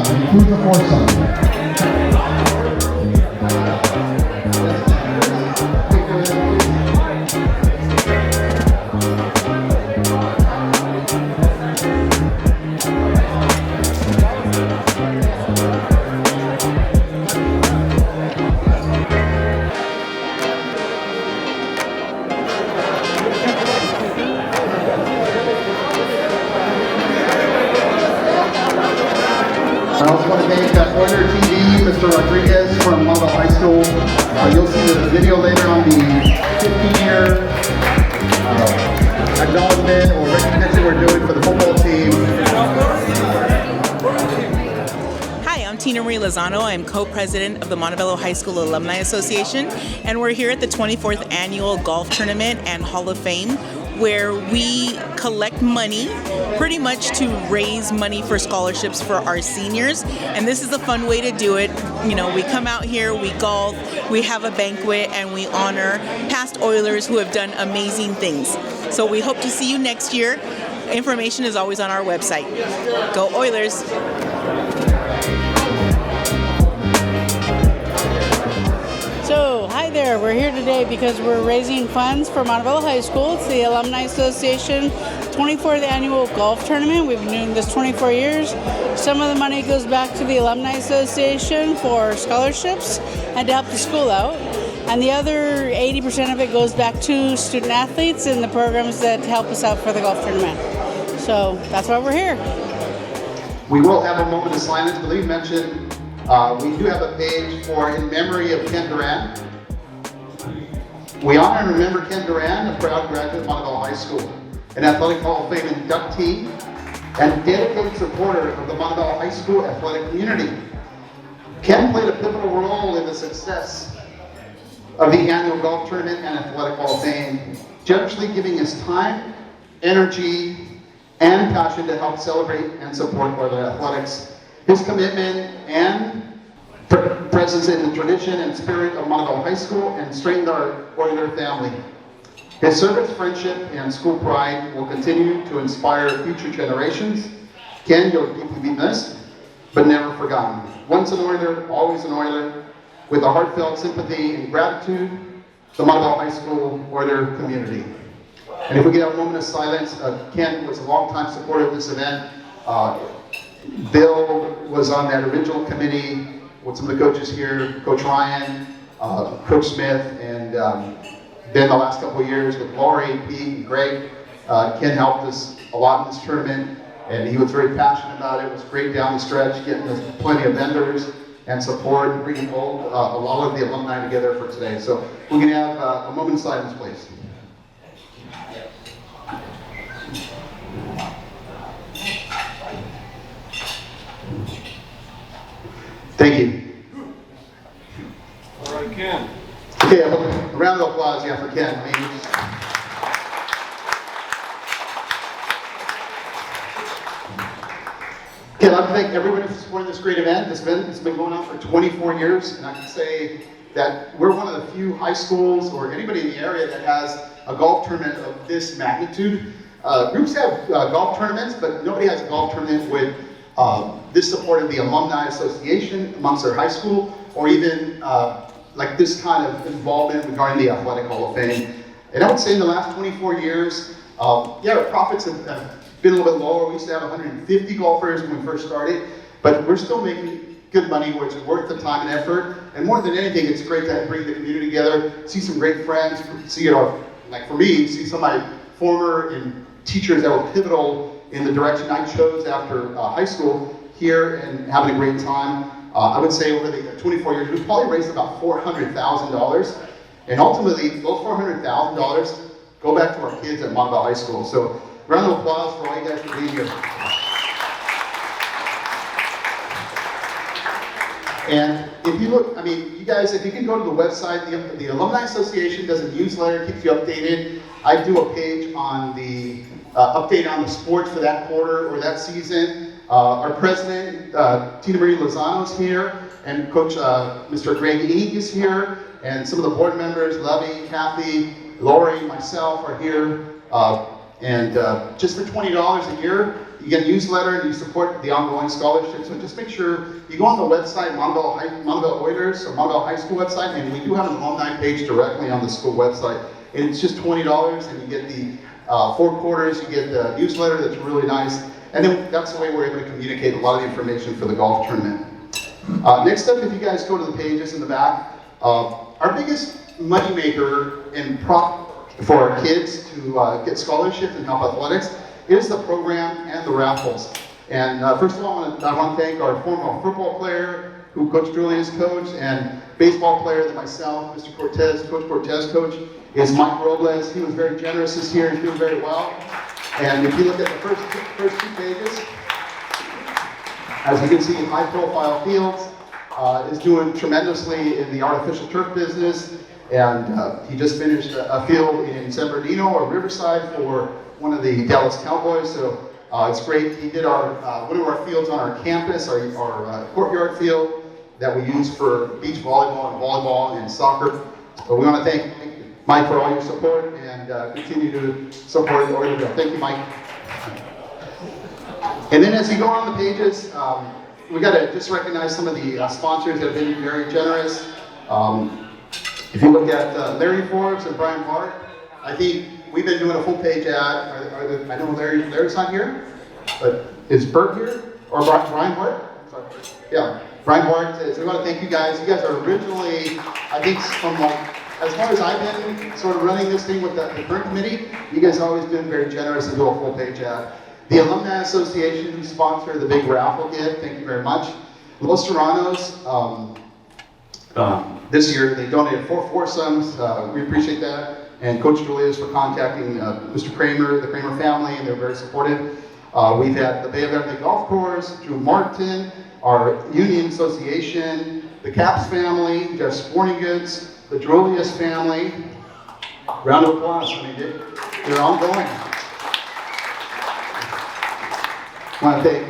time. It includes a foursome. I also want to thank OilerTV, Mr. Rodriguez from Montville High School. You'll see the video later on the 15-year acknowledgement or recognition we're doing for the football team. Hi, I'm Tina Marie Lozano. I'm co-president of the Montebello High School Alumni Association, and we're here at the 24th Annual Golf Tournament and Hall of Fame, where we collect money pretty much to raise money for scholarships for our seniors. And this is a fun way to do it. You know, we come out here, we golf, we have a banquet, and we honor past Oilers who have done amazing things. So we hope to see you next year. Information is always on our website. Go Oilers! So, hi there. We're here today because we're raising funds for Montebello High School. It's the Alumni Association 24th Annual Golf Tournament. We've been doing this 24 years. Some of the money goes back to the Alumni Association for scholarships and to help the school out. And the other 80% of it goes back to student athletes and the programs that help us out for the golf tournament. So, that's why we're here. We will have a moment of silence. I believe mentioned we do have a page for in memory of Ken Duran. We honor and remember Ken Duran, a proud graduate of Montebello High School, an Athletic Hall of Fame inductee, and dedicated supporter of the Montebello High School athletic community. Ken played a pivotal role in the success of the annual golf tournament and Athletic Hall of Fame, generously giving his time, energy, and passion to help celebrate and support Oiler athletics. His commitment and presence in the tradition and spirit of Montebello High School and strengthened our Oiler family. His service, friendship, and school pride will continue to inspire future generations. Ken, you'll deeply be missed, but never forgotten. Once an Oiler, always an Oiler. With a heartfelt sympathy and gratitude, the Montebello High School Oiler community. And if we could have a moment of silence, Ken was a longtime supporter of this event. Bill was on that original committee with some of the coaches here, Coach Ryan, Coach Smith, and then the last couple of years with Lori, Pete, and Greg. Ken helped us a lot in this tournament, and he was very passionate about it. It was great down the stretch, getting us plenty of vendors and support, and bringing a lot of the alumni together for today. So we can have a moment of silence, please. Thank you. All right, Ken. Okay, a round of applause, yeah, for Ken. Okay, I'd like to thank everybody for supporting this great event. It's been going on for 24 years, and I can say that we're one of the few high schools or anybody in the area that has a golf tournament of this magnitude. Groups have golf tournaments, but nobody has a golf tournament with this support of the Alumni Association amongst their high school, or even like this kind of involvement regarding the Athletic Hall of Fame. And I would say in the last 24 years, our profits have been a little bit lower. We used to have 150 golfers when we first started, but we're still making good money, which is worth the time and effort. And more than anything, it's great to bring the community together, see some great friends, see like for me, see some of my former teachers that were pivotal in the direction I chose after high school here and having a great time. I would say over the 24 years, we've probably raised about $400,000. And ultimately, those $400,000 go back to our kids at Montebello High School. So round of applause for all you guys for being here. And if you look, I mean, you guys, if you can go to the website, the Alumni Association does a newsletter, keeps you updated. I do a page on the update on the sports for that quarter or that season. Our president, Tina Marie Lozano, is here, and Coach Mr. Greg Eek is here, and some of the board members, Levy, Kathy, Lori, myself are here. And just for $20 a year, you get a newsletter and you support the ongoing scholarship. So just make sure you go on the website, Montebello Oilers or Montebello High School website, and we do have an alumni page directly on the school website. And it's just $20, and you get the 4 quarters, you get the newsletter that's really nice. And then that's the way we're able to communicate a lot of the information for the golf tournament. Next up, if you guys go to the pages in the back, our biggest money maker and prop for our kids to get scholarships and help athletics is the program and the raffles. And first of all, I want to thank our former football player, who Coach Julian is coach, and baseball player that myself, Mr. Cortez, Coach Cortez coach, is Mike Robles. He was very generous this year. He's doing very well. And if you look at the first 2 pages, as you can see, high-profile Fields is doing tremendously in the artificial turf business, and he just finished a field in San Bernardino or Riverside for one of the Dallas Cowboys. So it's great. He did our one of our fields on our campus, our courtyard field that we use for beach volleyball and soccer. But we want to thank Mike for all your support and continue to support the OilerTV. Thank you, Mike. And then as you go on the pages, we got to just recognize some of the sponsors that have been very generous. If you look at Larry Forbes and Brian Hart, I think we've been doing a full page ad. I know Larry's not here, but is Bert here? Or Brian Hart? Sorry. Yeah, Brian Hart. So we want to thank you guys. You guys are originally, I think, from as far as I've been sort of running this thing with the current committee, you guys have always been very generous and do a full page ad. The Alumni Association, who sponsored the big raffle gift, thank you very much. Los Serranos, this year they donated 4 foursomes. We appreciate that. And Coach Julius for contacting Mr. Kramer, the Kramer family, and they're very supportive. We've had the Bay of Everett Golf Course, Drew Martin, our Union Association, the Caps family, Jeff Sporting Goods, the Drolius family. Round of applause. I mean, they're ongoing. I want to thank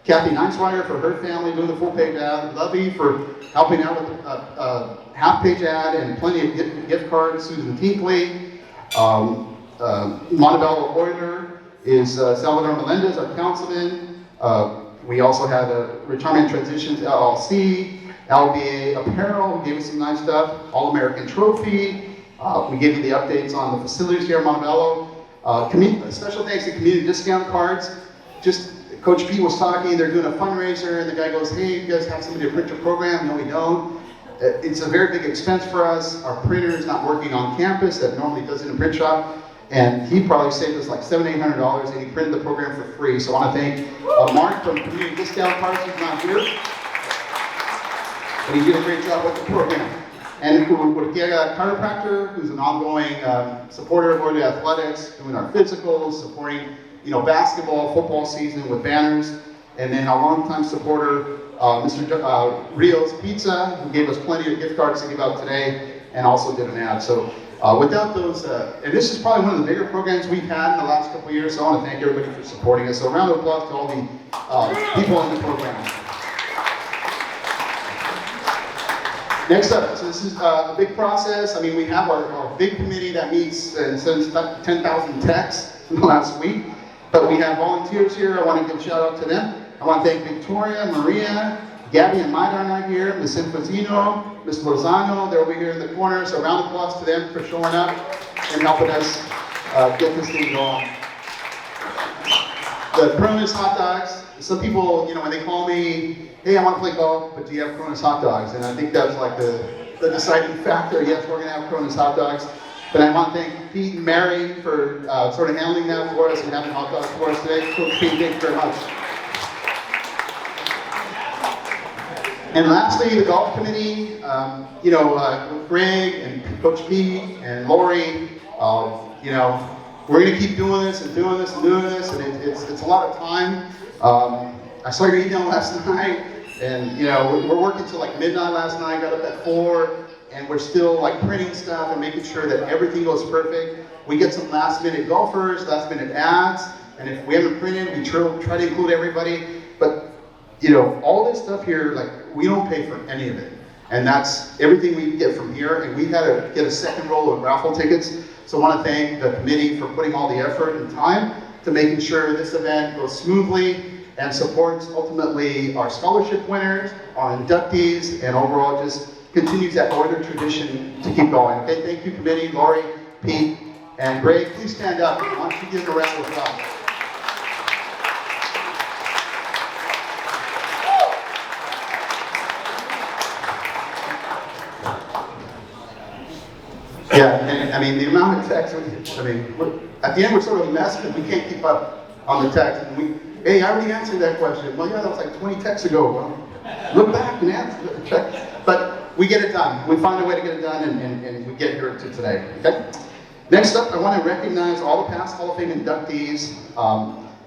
Kathy Neinsweiger for her family doing the full page ad, Lovey for helping out with a half page ad and plenty of gift cards, Susan Tinkley. Montebello Oiler is Salvador Melendez, our councilman. We also had a Retirement Transitions LLC, LBA Apparel, who gave us some nice stuff, All-American Trophy. We gave you the updates on the facilities here at Montebello. Special thanks to community discount cards. Just Coach P was talking, they're doing a fundraiser, and the guy goes, hey, you guys have somebody to print your program? No, we don't. It's a very big expense for us. Our printer is not working on campus that normally does in a print shop. And he probably saved us like $700, $800, and he printed the program for free. So I want to thank Mark from Community Discount Cards, who's not here. But he did a great job with the program. And with Diego Chiropractor, who's an ongoing supporter of OilerTV Athletics, doing our physicals, supporting basketball, football season with banners. And then our longtime supporter, Mr. Rio's Pizza, who gave us plenty of gift cards to give out today, and also did an ad. So without those, and this is probably one of the bigger programs we've had in the last couple of years, so I want to thank everybody for supporting us. So a round of applause to all the people in the program. Next up, so this is a big process. I mean, we have our big committee that meets and sends 10,000 texts in the last week, but we have volunteers here. I want to give a shout out to them. I want to thank Victoria, Maria, Gabby and Maida are here, Ms. Infantino, Ms. Lozano, they're over here in the corner, so a round of applause to them for showing up and helping us get this thing going. The Cronus hot dogs, some people, when they call me, hey, I want to play golf, but do you have Cronus hot dogs? And I think that's like the deciding factor. Yes, we're going to have Cronus hot dogs. But I want to thank Pete and Mary for sort of handling that for us and having hot dogs for us today. So Pete, thank you very much. And lastly, the golf committee, Greg and Coach Pete and Lori, we're going to keep doing this and doing this and doing this, and it's a lot of time. I saw your email last night, and we're working till like midnight last night, got up at 4, and we're still like printing stuff and making sure that everything goes perfect. We get some last minute golfers, last minute ads, and if we haven't printed, we try to include everybody. But all this stuff here, like, we don't pay for any of it. And that's everything we get from here. And we had to get a second roll of raffle tickets. So I want to thank the committee for putting all the effort and time. to making sure this event goes smoothly and supports ultimately our scholarship winners, our inductees, and overall just continues that Oiler tradition to keep going. Okay, thank you committee, Lori, Pete, and Greg. Please stand up. Why don't you give a round of applause? Yeah, and I mean, the amount of text, I mean, at the end we're sort of a mess because we can't keep up on the text. And hey, I already answered that question. Well, yeah, that was like 20 texts ago. Well, look back and answer. But we get it done. We find a way to get it done, and we get here to today. Okay? Next up, I want to recognize all the past Hall of Fame inductees.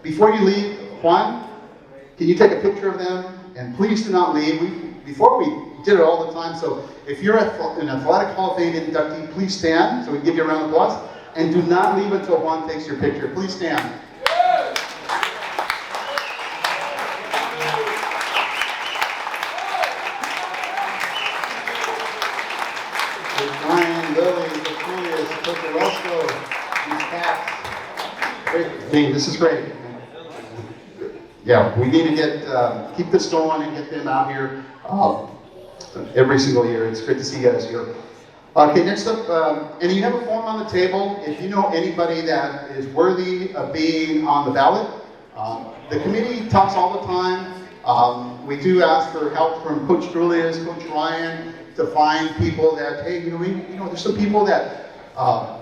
Before you leave, Juan, can you take a picture of them? And please do not leave. Before we did it all the time, so if you're an Athletic Hall of Fame inductee, please stand so we can give you a round of applause. And do not leave until Juan takes your picture. Please stand. Ryan, Lily, Julius, Roscoe, these cats. Great. This is great. Yeah, we need to keep this going and get them out here every single year. It's great to see you guys here. Okay, next up, and you have a form on the table. If you know anybody that is worthy of being on the ballot, the committee talks all the time. We do ask for help from Coach Julius, Coach Ryan, to find people that, hey, there's some people that, are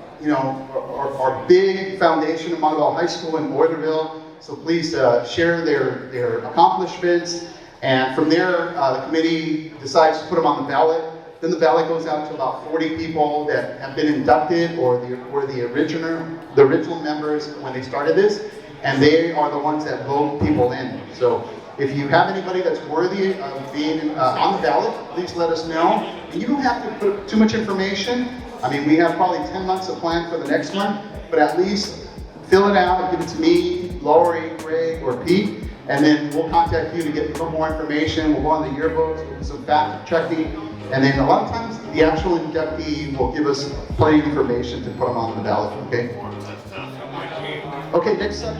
big foundation of Montebello High School in Oilerville. So please share their accomplishments. And from there, the committee decides to put them on the ballot. Then the ballot goes out to about 40 people that have been inducted or were the original members when they started this. And they are the ones that vote people in. So if you have anybody that's worthy of being on the ballot, please let us know. And you don't have to put too much information. I mean, we have probably 10 months to plan for the next one, but at least fill it out and give it to me, Lori, Greg, or Pete, and then we'll contact you to get a little more information. We'll go on the yearbooks, we'll do some fact checking, and then a lot of times the actual inductee will give us plenty of information to put them on the ballot, okay? Okay, next up,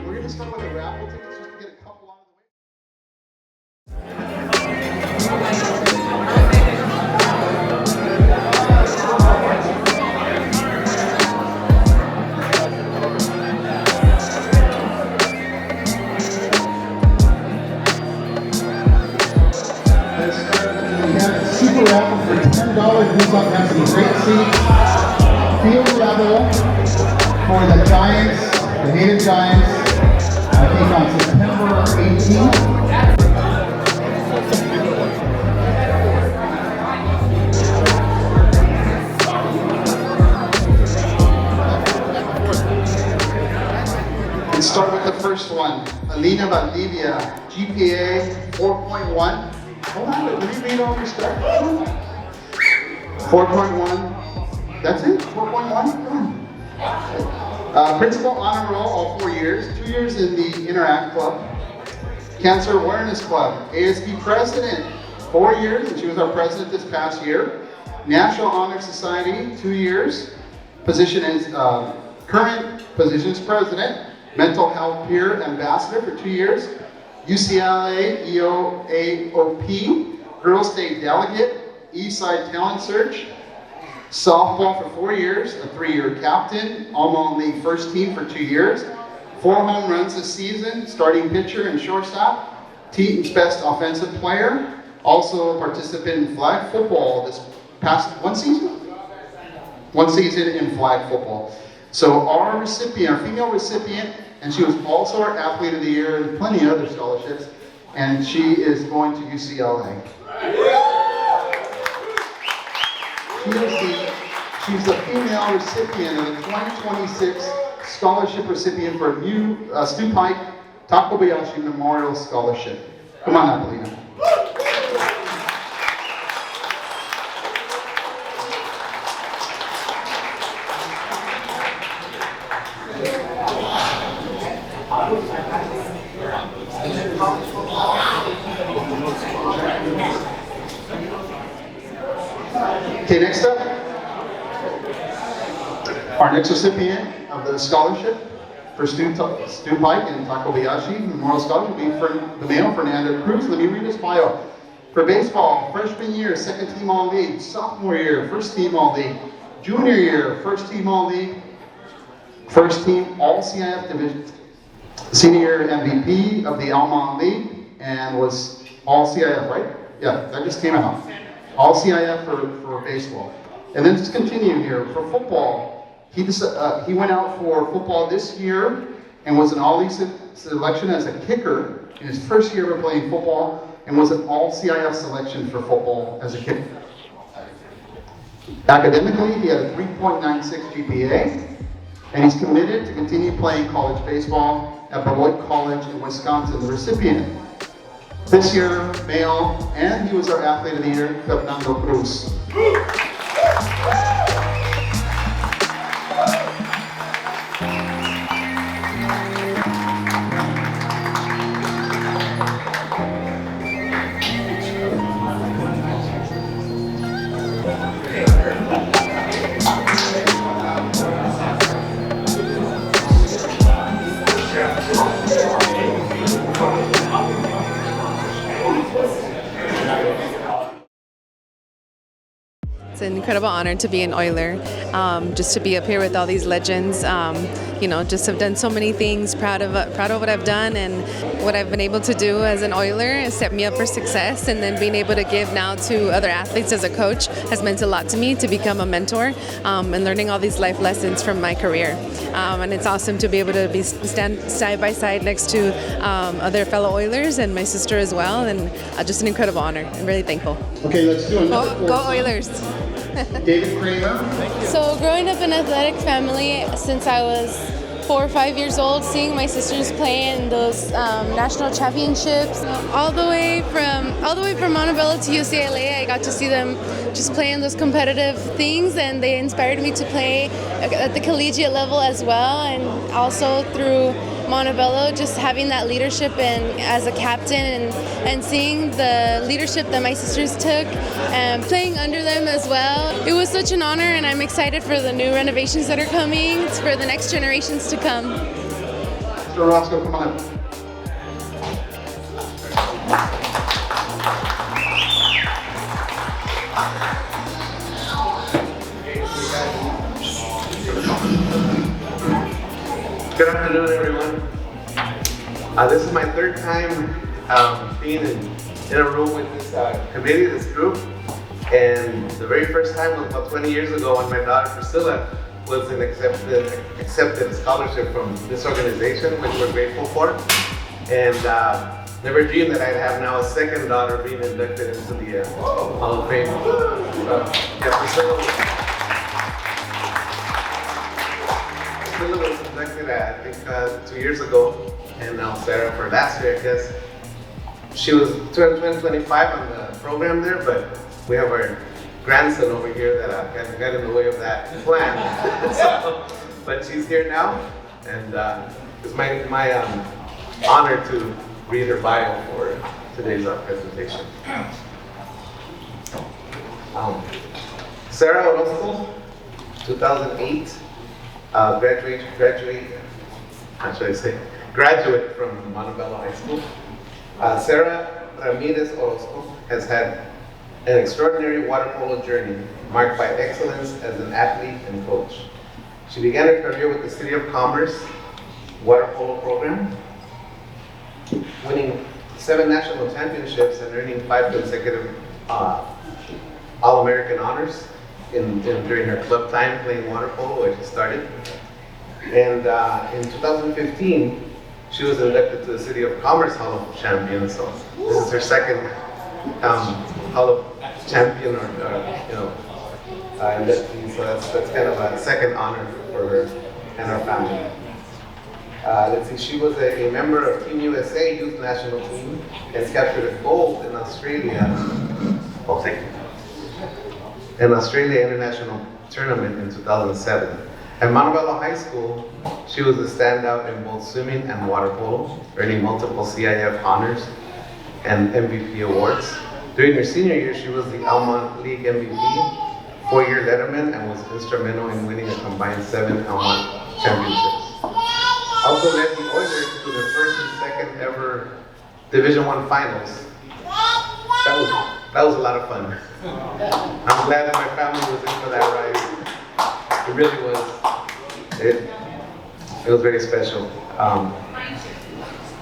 we're going to start with a raffle tickets just to get a couple out of the way. Super raffle for $10. This one has some great seats. Field level for the Giants, the hated Giants. I think on September 18th. Let's start with the first one. Alina Valdivia, GPA 4.1. Hold on, let me read all your stuff. 4.1. That's it? 4.1? Principal honor roll all 4 years. 2 years in the Interact Club. Cancer Awareness Club. ASB President. 4 years, and she was our president this past year. National Honor Society. 2 years. Position is, current position is president. Mental Health Peer Ambassador for 2 years. UCLA EOAOP, Girls State Delegate, Eastside Talent Search, softball for 4 years, a 3-year captain, Alma League first team for 2 years, 4 home runs this season, starting pitcher and shortstop, Teton's best offensive player, also a participant in flag football this past one season? One season in flag football. So our recipient, our female recipient, and she was also our Athlete of the Year and plenty of other scholarships, and she is going to UCLA. She's the female recipient of the 2026 scholarship recipient for a new Stu Pike Takobayashi Memorial Scholarship. Come on up, Alina. Okay, next up, our next recipient of the scholarship for Stu Pike and Takobayashi. Memorial Scholar will be for the male, Fernando Cruz. Let me read his bio. For baseball, freshman year, second team all-league. Sophomore year, first team all-league. Junior year, first team all-league. First team all-CIF division. Senior year MVP of the Almond League and was all-CIF, right? Yeah, that just came out. All-CIF for baseball. And then just continue here. For football, he went out for football this year and was an all-league selection as a kicker in his first year of playing football and was an all-CIF selection for football as a kicker. Academically, he had a 3.96 GPA and he's committed to continue playing college baseball at Beloit College in Wisconsin, the recipient. This year, male, and he was our Athlete of the Year, Fernando Cruz. It's an incredible honor to be an Oiler, just to be up here with all these legends. Just have done so many things. Proud of what I've done and what I've been able to do as an Oiler has set me up for success. And then being able to give now to other athletes as a coach has meant a lot to me to become a mentor and learning all these life lessons from my career. And it's awesome to be able to stand side by side next to other fellow Oilers and my sister as well. And just an incredible honor. I'm really thankful. Okay, let's do another Go Oilers! David Kramer. So growing up in an athletic family since I was 4 or 5 years old, seeing my sisters play in those national championships, all the way from Montebello to UCLA, I got to see them just play in those competitive things, and they inspired me to play at the collegiate level as well, and also through Montebello, just having that leadership and as a captain and seeing the leadership that my sisters took and playing under them as well. It was such an honor, and I'm excited for the new renovations that are coming for the next generations to come. Mr. Roscoe, come on up. Good afternoon, everyone. This is my third time being in a room with this committee, this group. And the very first time was about 20 years ago when my daughter Priscilla was accepted scholarship from this organization, which we're grateful for. And never dreamed that I'd have now a second daughter being inducted into the Hall of Fame. Priscilla was inducted, I think, 2 years ago, and now Sarah for last year, I guess. She was 25 on the program there, but we have our grandson over here that got in the way of that plan. But she's here now, and it's my honor to read her bio for today's presentation. Sarah Orozco, 2008. Graduate from Montebello High School. Sarah Ramirez Orozco has had an extraordinary water polo journey marked by excellence as an athlete and coach. She began her career with the City of Commerce water polo program, winning 7 national championships and earning 5 consecutive All-American honors during her club time playing water polo, where she started. And in 2015, she was inducted to the City of Commerce Hall of Champions. So this is her second Hall of Champion inductee. So that's kind of a second honor for her and her family. Let's see, she was a member of Team USA Youth National Team and captured a gold in Australia. Oh, thank you. In Australia International Tournament in 2007. At Montebello High School, she was a standout in both swimming and water polo, earning multiple CIF honors and MVP awards. During her senior year, she was the Almond League MVP, 4-year letterman, and was instrumental in winning a combined 7 Almond championships. Also led the Oilers to their first and second ever Division I finals. That was a lot of fun. I'm glad that my family was in for that ride. It really was. It was very special.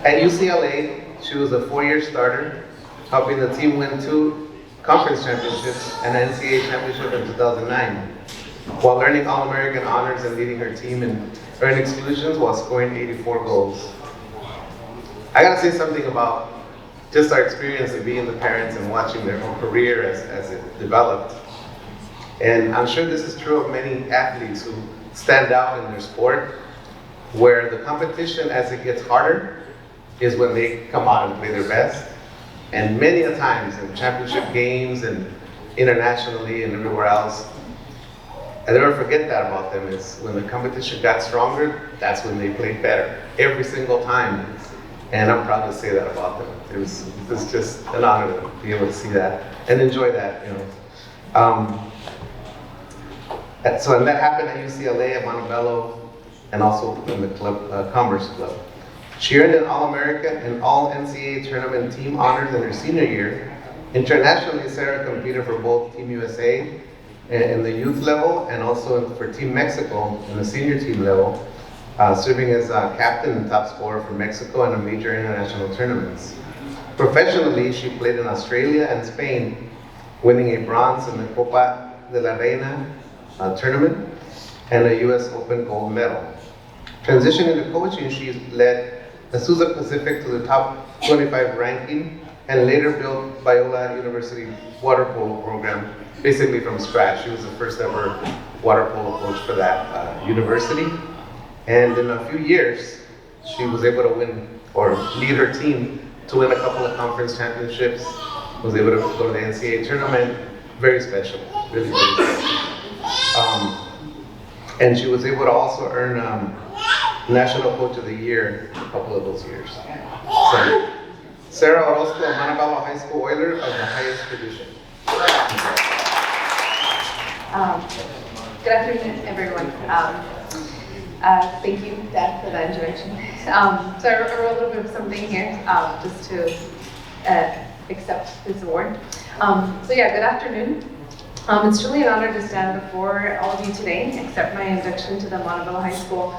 At UCLA, she was a 4-year starter, helping the team win 2 conference championships and an NCAA championship in 2009, while earning All-American honors and leading her team in earned exclusions while scoring 84 goals. I gotta say something about just our experience of being the parents and watching their whole career as it developed. And I'm sure this is true of many athletes who stand out in their sport, where the competition as it gets harder is when they come out and play their best. And many a times in championship games and internationally and everywhere else, I never forget that about them, is when the competition got stronger, that's when they played better, every single time. And I'm proud to say that about them. It was just an honor to be able to see that and enjoy that, you know. And that happened at UCLA, at Montebello, and also in the club, Commerce Club. She earned an All-America and All-NCAA tournament team honors in her senior year. Internationally, Sarah competed for both Team USA in the youth level and also for Team Mexico in the senior team level, serving as captain and top scorer for Mexico in a major international tournaments. Professionally, she played in Australia and Spain, winning a bronze in the Copa de la Reina tournament and a US Open gold medal. Transitioning to coaching, she led Azusa Pacific to the top 25 ranking and later built Biola University water polo program, basically from scratch. She was the first ever water polo coach for that university. And in a few years, she was able to win or lead her team to win a couple of conference championships, was able to go to the NCAA tournament. Very special, really, really special. And she was able to also earn National Coach of the Year a couple of those years. So, Sarah Orozco, a Montebello High School Oiler of the highest tradition. Good afternoon, everyone. Thank you, Dad, for that introduction. So I wrote a little bit of something here just to accept this award. So yeah, good afternoon. It's truly an honor to stand before all of you today, accept my induction to the Montebello High School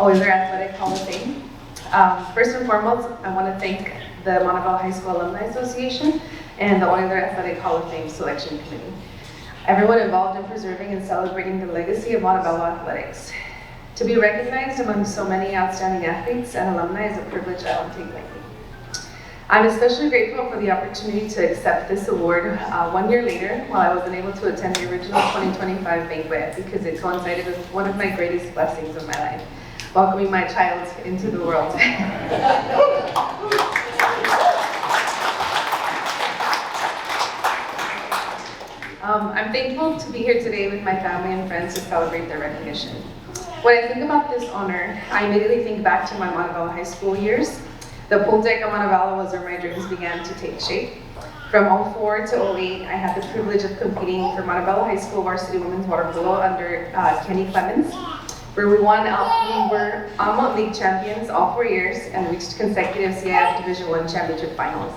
Oiler Athletic Hall of Fame. First and foremost, I want to thank the Montebello High School Alumni Association and the Oiler Athletic Hall of Fame Selection Committee. Everyone involved in preserving and celebrating the legacy of Montebello athletics. To be recognized among so many outstanding athletes and alumni is a privilege I don't take lightly. I'm especially grateful for the opportunity to accept this award 1 year later, while I was unable to attend the original 2025 banquet because it coincided with one of my greatest blessings of my life, welcoming my child into the world. I'm thankful to be here today with my family and friends to celebrate their recognition. When I think about this honor, I immediately think back to my Montebello High School years. The pool deck of Montebello was where my dreams began to take shape. From 04 to 08, I had the privilege of competing for Montebello High School varsity women's water polo under Kenny Clemens, where we were Almont League champions all 4 years and reached consecutive CIF Division I championship finals.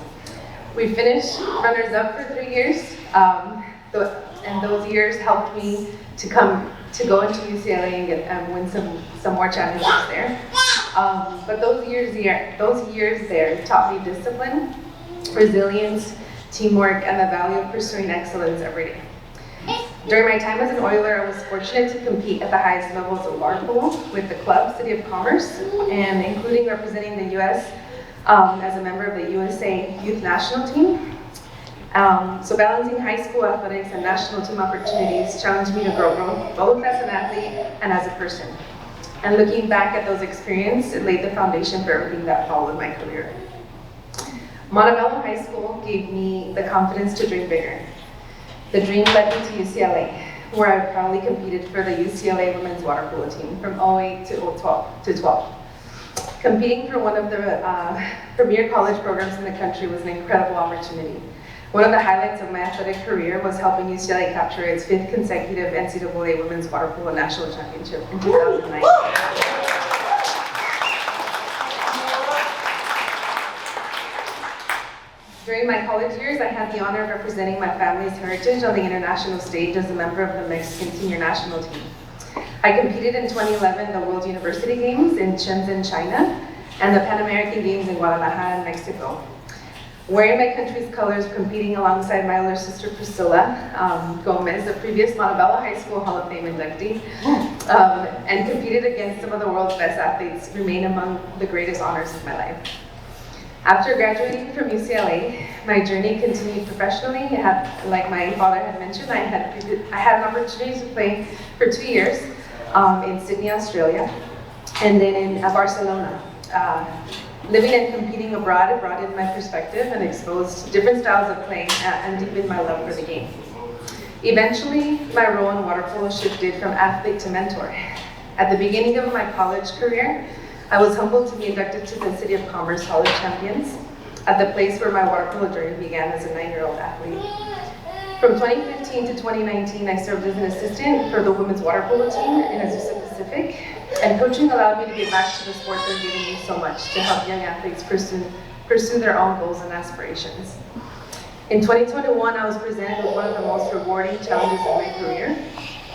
We finished runners-up for 3 years, and those years helped me to go into UCLA and win some more championships there. But those years there taught me discipline, resilience, teamwork, and the value of pursuing excellence every day. During my time as an Oiler, I was fortunate to compete at the highest levels of water polo with the club, City of Commerce, and including representing the U.S. As a member of the USA Youth National Team. So balancing high school athletics and national team opportunities challenged me to grow both as an athlete and as a person. And looking back at those experiences, it laid the foundation for everything that followed my career. Montebello High School gave me the confidence to dream bigger. The dream led me to UCLA, where I proudly competed for the UCLA women's water polo team from 08 to 12. Competing for one of the premier college programs in the country was an incredible opportunity. One of the highlights of my athletic career was helping UCLA capture its 5th consecutive NCAA Women's Water Polo National Championship in 2009. During my college years, I had the honor of representing my family's heritage on the international stage as a member of the Mexican senior national team. I competed in 2011 the World University Games in Shenzhen, China, and the Pan American Games in Guadalajara, Mexico. Wearing my country's colors, competing alongside my older sister Priscilla Gomez, the previous Montebello High School Hall of Fame inductee, and competed against some of the world's best athletes, remain among the greatest honors of my life. After graduating from UCLA, my journey continued professionally. Like my father had mentioned, I had an opportunity to play for 2 years in Sydney, Australia, and then in Barcelona. Living and competing abroad broadened my perspective and exposed different styles of playing and deepened my love for the game. Eventually, my role in water polo shifted from athlete to mentor. At the beginning of my college career, I was humbled to be inducted to the City of Commerce Hall of Champions, at the place where my water polo journey began as a 9-year-old athlete. From 2015 to 2019, I served as an assistant for the women's water polo team in Azusa Pacific, and coaching allowed me to get back to the sport that giving me so much to help young athletes pursue their own goals and aspirations. In 2021, I was presented with one of the most rewarding challenges of my career,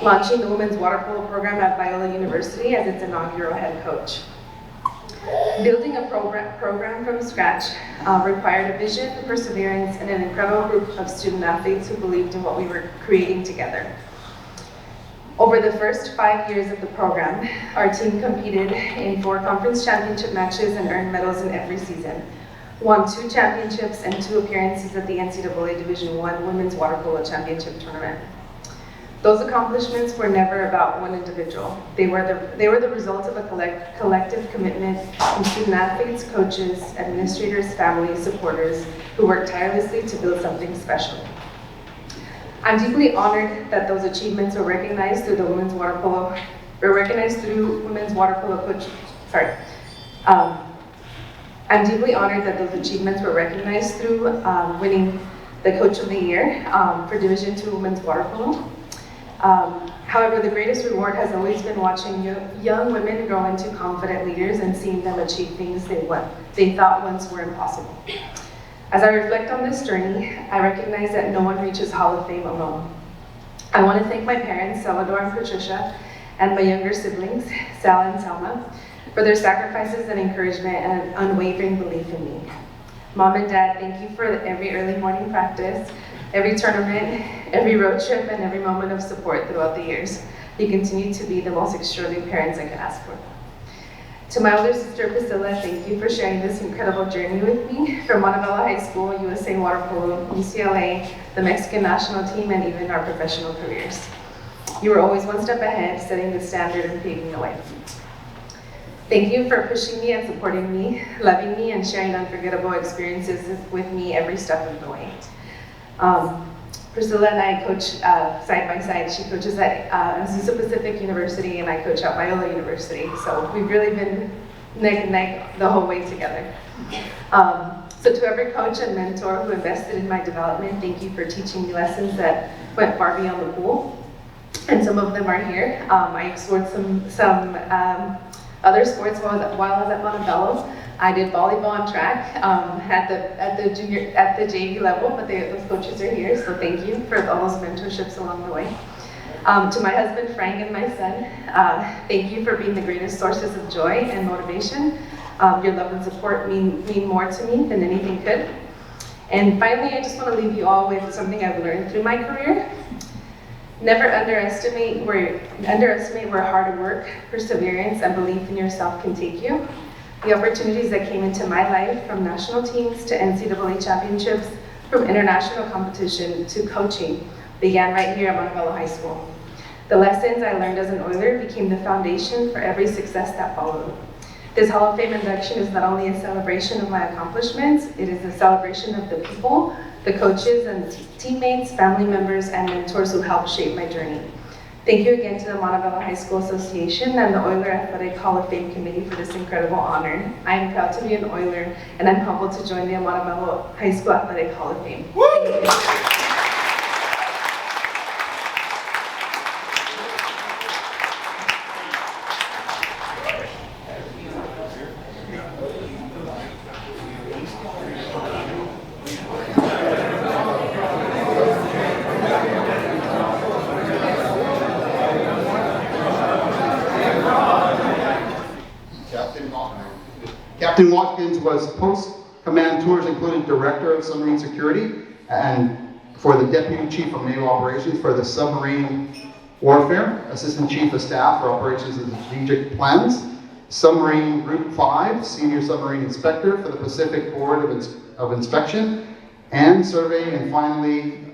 launching the women's water polo program at Biola University as its inaugural head coach. Building a program from scratch required a vision, perseverance, and an incredible group of student athletes who believed in what we were creating together. Over the first 5 years of the program, our team competed in 4 conference championship matches and earned medals in every season, won 2 championships and 2 appearances at the NCAA Division I Women's Water Polo Championship Tournament. Those accomplishments were never about one individual. They were the result of a collective commitment from student athletes, coaches, administrators, families, supporters, who worked tirelessly to build something special. I'm deeply honored that those achievements were recognized through women's water polo coach. I'm deeply honored that those achievements were recognized through winning the Coach of the Year for Division II Women's Water Polo. However, the greatest reward has always been watching young women grow into confident leaders and seeing them achieve things they thought once were impossible. As I reflect on this journey, I recognize that no one reaches Hall of Fame alone. I want to thank my parents, Salvador and Patricia, and my younger siblings, Sal and Selma, for their sacrifices and encouragement and unwavering belief in me. Mom and Dad, thank you for every early morning practice, every tournament, every road trip, and every moment of support throughout the years. You continue to be the most extraordinary parents I could ask for. To my older sister Priscilla, thank you for sharing this incredible journey with me, from Montebello High School, USA Water Polo, UCLA, the Mexican national team, and even our professional careers. You were always one step ahead, setting the standard and paving the way. Thank you for pushing me and supporting me, loving me, and sharing unforgettable experiences with me every step of the way. Priscilla and I coach side by side. She coaches at Azusa Pacific University, and I coach at Biola University. So we've really been neck and neck the whole way together. So to every coach and mentor who invested in my development, thank you for teaching me lessons that went far beyond the pool. And some of them are here. I explored some other sports while I was at Montebello. I did volleyball and track at the JV level, but those coaches are here, so thank you for all those mentorships along the way. To my husband Frank and my son, thank you for being the greatest sources of joy and motivation. Your love and support mean more to me than anything could. And finally, I just want to leave you all with something I've learned through my career. Never underestimate where hard work, perseverance, and belief in yourself can take you. The opportunities that came into my life, from national teams to NCAA championships, from international competition to coaching, began right here at Montebello High School. The lessons I learned as an Oiler became the foundation for every success that followed. This Hall of Fame induction is not only a celebration of my accomplishments, it is a celebration of the people, the coaches and teammates, family members, and mentors who helped shape my journey. Thank you again to the Montebello High School Association and the Oiler Athletic Hall of Fame Committee for this incredible honor. I am proud to be an Oiler, and I'm humbled to join the Montebello High School Athletic Hall of Fame. Thank you. Captain Watkins was post-command tours, including Director of Submarine Security and for the Deputy Chief of Naval Operations for the Submarine Warfare, Assistant Chief of Staff for Operations and Strategic Plans, Submarine Group 5, Senior Submarine Inspector for the Pacific Board of Inspection and Survey, and finally,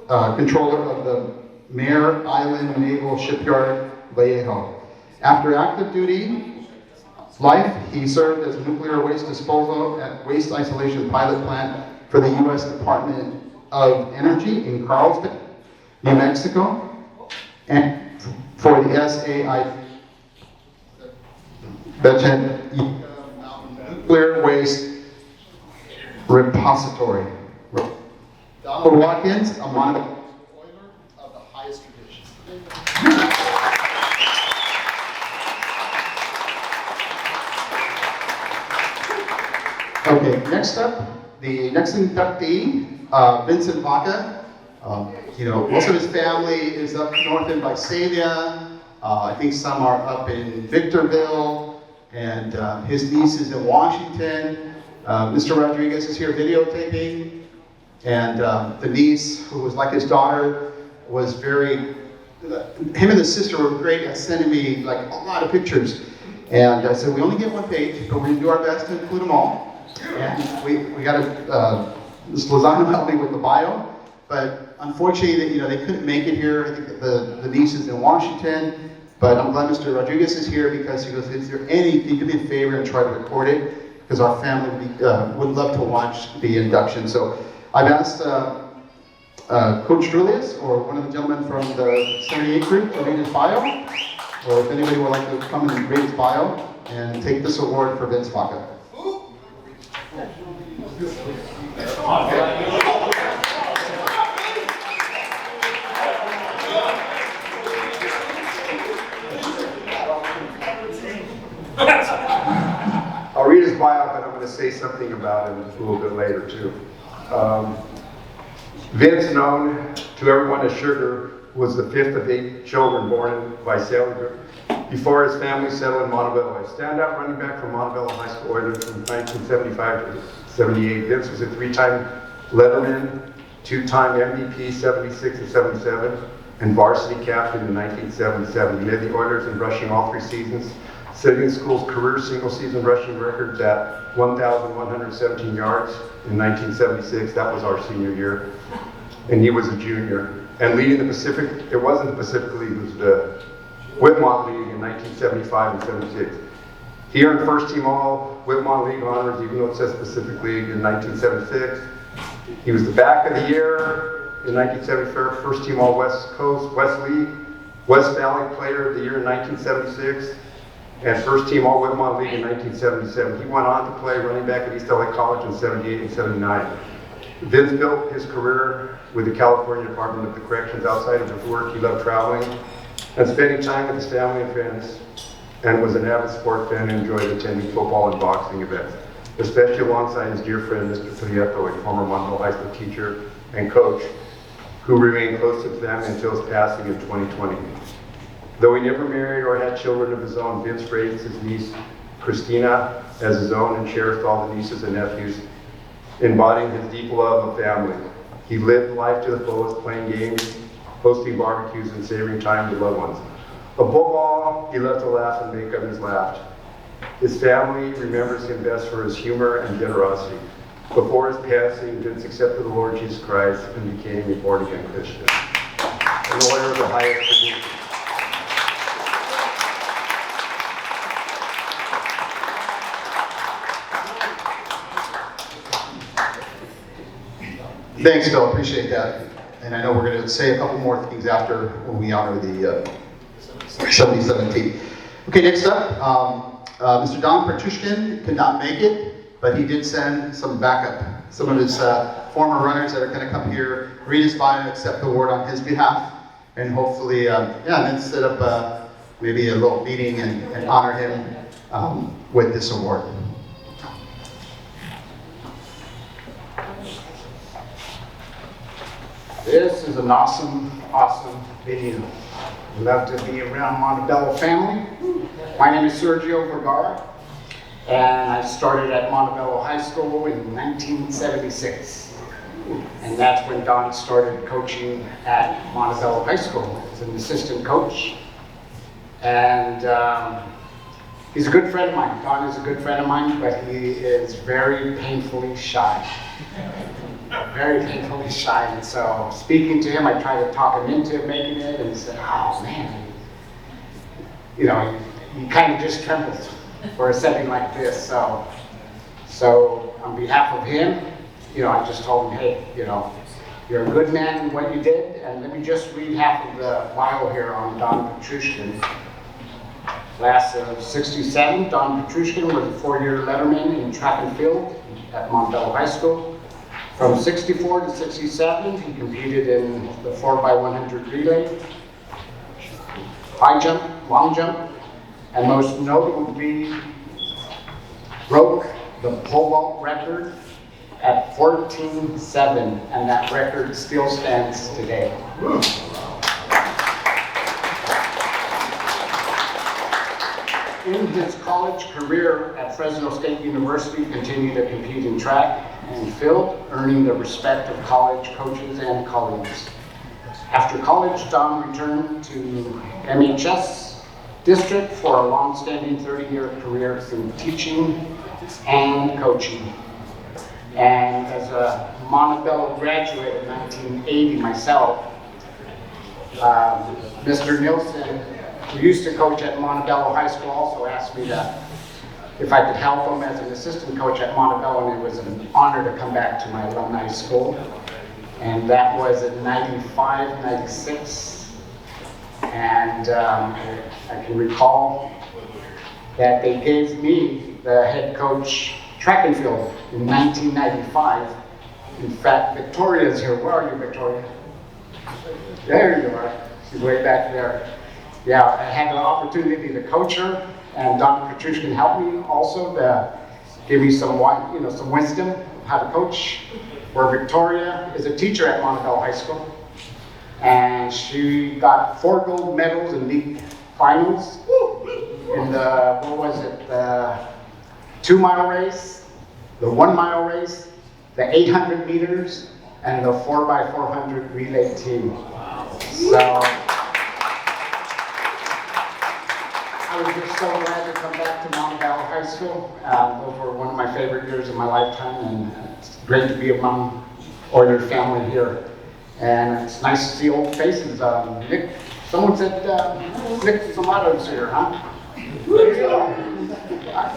Controller of the Mare Island Naval Shipyard, Vallejo. After active duty life, he served as a nuclear waste disposal and waste isolation pilot plant for the U.S. Department of Energy in Carlsbad, New Mexico, and for the SAI Nuclear Waste Repository. Donald Watkins, a Montebello Oiler of the highest tradition. Okay, next up, the next inductee, Vincent Vaca. Most of his family is up north in Visalia. I think some are up in Victorville, and his niece is in Washington. Mr. Rodriguez is here videotaping, and the niece, who was like his daughter, was him and the sister were great at sending me like a lot of pictures. And I said, we only get one page, but we're gonna do our best to include them all. And we got Ms. Lozano helped me with the bio, but unfortunately, they couldn't make it here. I think the niece is in Washington, but I'm glad Mr. Rodriguez is here because he goes, is there anything, do me a favor and try to record it, because our family would love to watch the induction. So I've asked Coach Julius or one of the gentlemen from the 78 group to read his bio, or if anybody would like to come and read his bio and take this award for Vince Vaca. I'll read his bio, but I'm going to say something about him a little bit later too. Vince, known to everyone as Sugar, was the fifth of 8 children born in Visalia before his family settled in Montebello. A standout running back from Montebello High School Oilers from 1975 to 78. Vince was a 3-time Letterman, 2-time MVP 76 and 77, and varsity captain in 1977. He led the Oilers in rushing all 3 seasons, setting the school's career single-season rushing records at 1,117 yards in 1976. That was our senior year, and he was a junior. And leading the Pacific, it wasn't the Pacific League, it was the Whitmont League in 1975 and 76. He earned first-team all Whitmont League honors, even though it says Pacific League, in 1976. He was the back of the year in 1974, first-team all West Coast, West League, West Valley Player of the Year in 1976, and first-team all Whitmont League in 1977. He went on to play running back at East LA College in 78 and 79. Vince built his career with the California Department of the Corrections. Outside of his work, he loved traveling and spending time with his family and friends, and was an avid sport fan and enjoyed attending football and boxing events, especially alongside his dear friend, Mr. Prieto, a former Montebello High School teacher and coach, who remained close to the family until his passing in 2020. Though he never married or had children of his own, Vince raised his niece, Christina, as his own and cherished all the nieces and nephews, embodying his deep love of family. He lived life to the fullest, playing games, hosting barbecues, and savoring time with loved ones. Above all, he loved to laugh and make others laugh. His family remembers him best for his humor and generosity. Before his passing, Vince accepted the Lord Jesus Christ and became a born-again Christian. A lawyer of the highest tradition. Thanks, Phil. Appreciate that. And I know we're going to say a couple more things after when we honor the 77th team. Okay, next up, Mr. Don Petrushkin could not make it, but he did send some backup. Some of his former runners that are going to come here, read his bio and accept the award on his behalf, and hopefully, and then set up maybe a little meeting and honor him with this award. This is an awesome video. Love to be around Montebello family. My name is Sergio Vergara. And I started at Montebello High School in 1976. And that's when Don started coaching at Montebello High School as an assistant coach. And he's a good friend of mine. Don is a good friend of mine, but he is very painfully shy. Very painfully shy. And so speaking to him, I tried to talk him into making it, and he said, oh man, you know, he kind of just trembles for a setting like this. So on behalf of him, you know, I just told him, hey, you know, you're a good man in what you did, and let me just read half of the bio here on Don Petrushkin. Class of '67, Don Petrushkin was a 4-year letterman in track and field at Montebello High School. From '64 to '67, he competed in the 4x100 relay, high jump, long jump, and most notably broke the pole vault record at 14.7, and that record still stands today. In his college career at Fresno State University, he continued to compete in track and field, earning the respect of college coaches and colleagues. After college, Don returned to MHS District for a long-standing 30-year career through teaching and coaching. And as a Montebello graduate in 1980 myself, Mr. Nielsen, who used to coach at Montebello High School, also asked me if I could help him as an assistant coach at Montebello, and it was an honor to come back to my alumni school. And that was in '95, '96. And I can recall that they gave me the head coach track and field in 1995. In fact, Victoria's here. Where are you, Victoria? There you are. She's way back there. Yeah, I had the opportunity to coach her, and Don Petrushkin helped me also to give me some wisdom how to coach. Where Victoria is a teacher at Montebello High School, and she got 4 gold medals in league finals in the, the 2-mile race, the 1-mile race, the 800 meters, and the 4x400 relay team. So I was just so glad to come back to Montebello High School. Those were one of my favorite years of my lifetime, and it's great to be among Oiler family here. And it's nice to see old faces. Nick, someone said Nick Zamato's here, huh?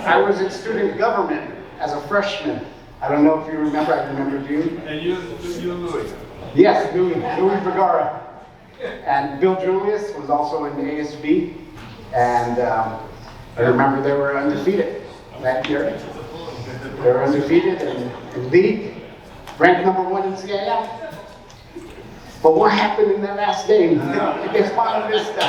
I was in student government as a freshman. I don't know if you remember. I remember you. And you and Louis. Yes, Louis Vergara. And Bill Julius was also in the ASB. And I remember they were undefeated that year. They were undefeated in league, ranked #1 in CIF. But what happened in that last game against Monte Vista?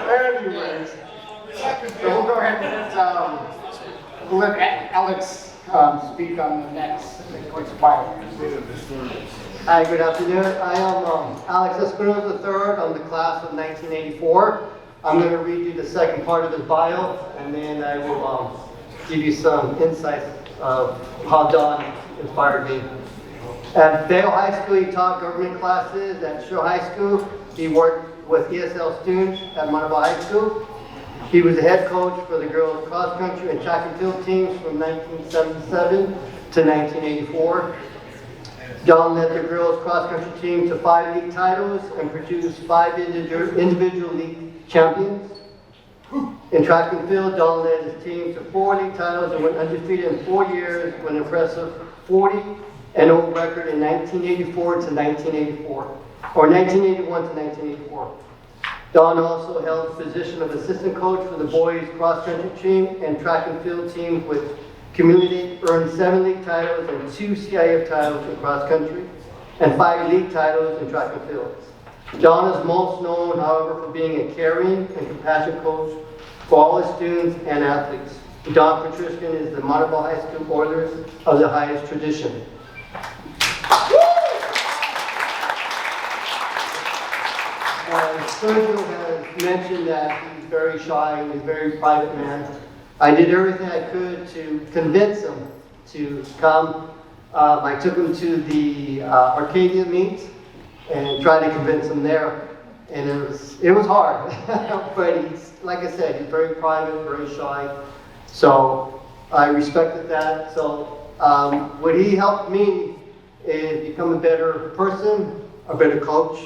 Anyways, so we'll go ahead and let Alex speak on the next coach bio. Hi, good afternoon. I am Alex Espinosa III. I'm the class of 1984. I'm going to read you the second part of his bio, and then I will give you some insights of how Don inspired me. At Vale High School, he taught government classes. At Shore High School, he worked with ESL students at Montebello High School. He was the head coach for the girls cross country and track and field teams from 1977 to 1984. Don led the girls cross country team to 5 league titles and produced 5 individual league champions. In track and field, Don led his team to 4 league titles and went undefeated in 4 years with an impressive 40-0 record in 1984 to 1984, or 1981 to 1984. Don also held the position of assistant coach for the boys cross country team and track and field teams with community, earned 7 league titles and 2 CIF titles in cross country and 5 league titles in track and field. Don is most known, however, for being a caring and compassionate coach for all his students and athletes. Don Petrushkin is the Montebello High School Oilers of the highest tradition. Sergio has mentioned that he's very shy and he's a very private man. I did everything I could to convince him to come. I took him to the Arcadia meet and tried to convince him there. And it was hard, but he's, like I said, he's very private, very shy. So I respected that. So what he helped me is become a better person, a better coach.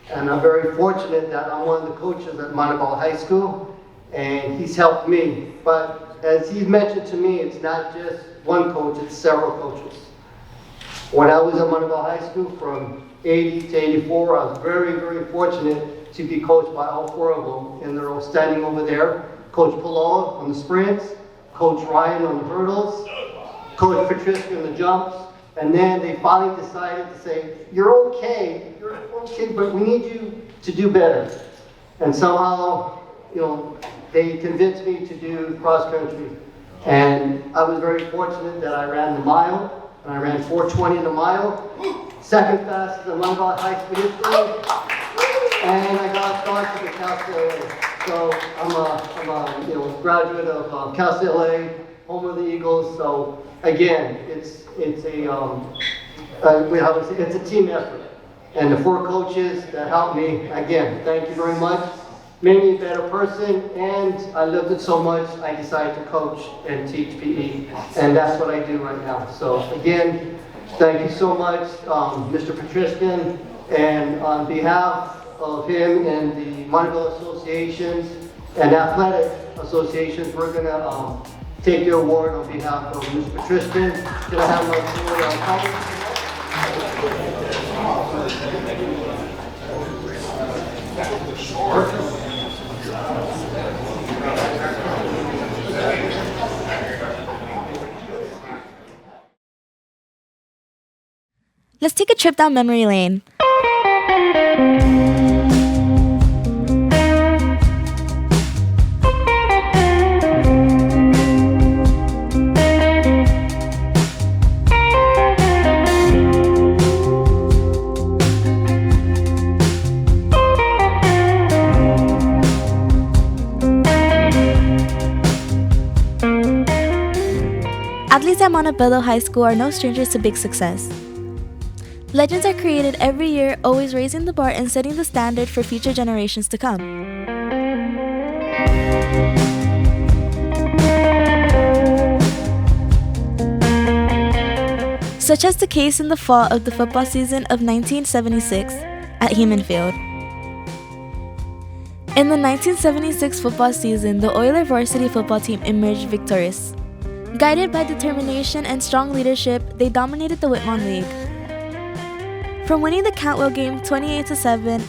And I'm very fortunate that I'm one of the coaches at Montebello High School, and he's helped me. But as he's mentioned to me, it's not just one coach, it's several coaches. When I was at Montebello High School from 80 to 84, I was very, very fortunate to be coached by all four of them. And they're all standing over there. Coach Palolo on the sprints, Coach Ryan on the hurdles, Coach Patricia on the jumps. And then they finally decided to say, you're okay, but we need you to do better. And somehow, they convinced me to do cross country. And I was very fortunate that I ran the mile, and I ran 4:20 in the mile, second fastest in Montebello High School history, and I got started at Cal State LA. So I'm a graduate of Cal State LA, home of the Eagles. So again, it's a team effort. And the four coaches that helped me, again, thank you very much. Made me a better person, and I loved it so much, I decided to coach and teach PE. And that's what I do right now. So again, thank you so much, Mr. Patriskin. And on behalf of him and the Montebello Associations and Athletic Associations, we're going to take the award on behalf of Mr. Patriskin. Can I have my award on top? Let's take a trip down memory lane. Athletes at Montebello High School are no strangers to big success. Legends are created every year, always raising the bar and setting the standard for future generations to come. Such as the case in the fall of the football season of 1976 at Heman Field. In the 1976 football season, the Oiler varsity football team emerged victorious. Guided by determination and strong leadership, they dominated the Whitmore League. From winning the Cantwell game 28-7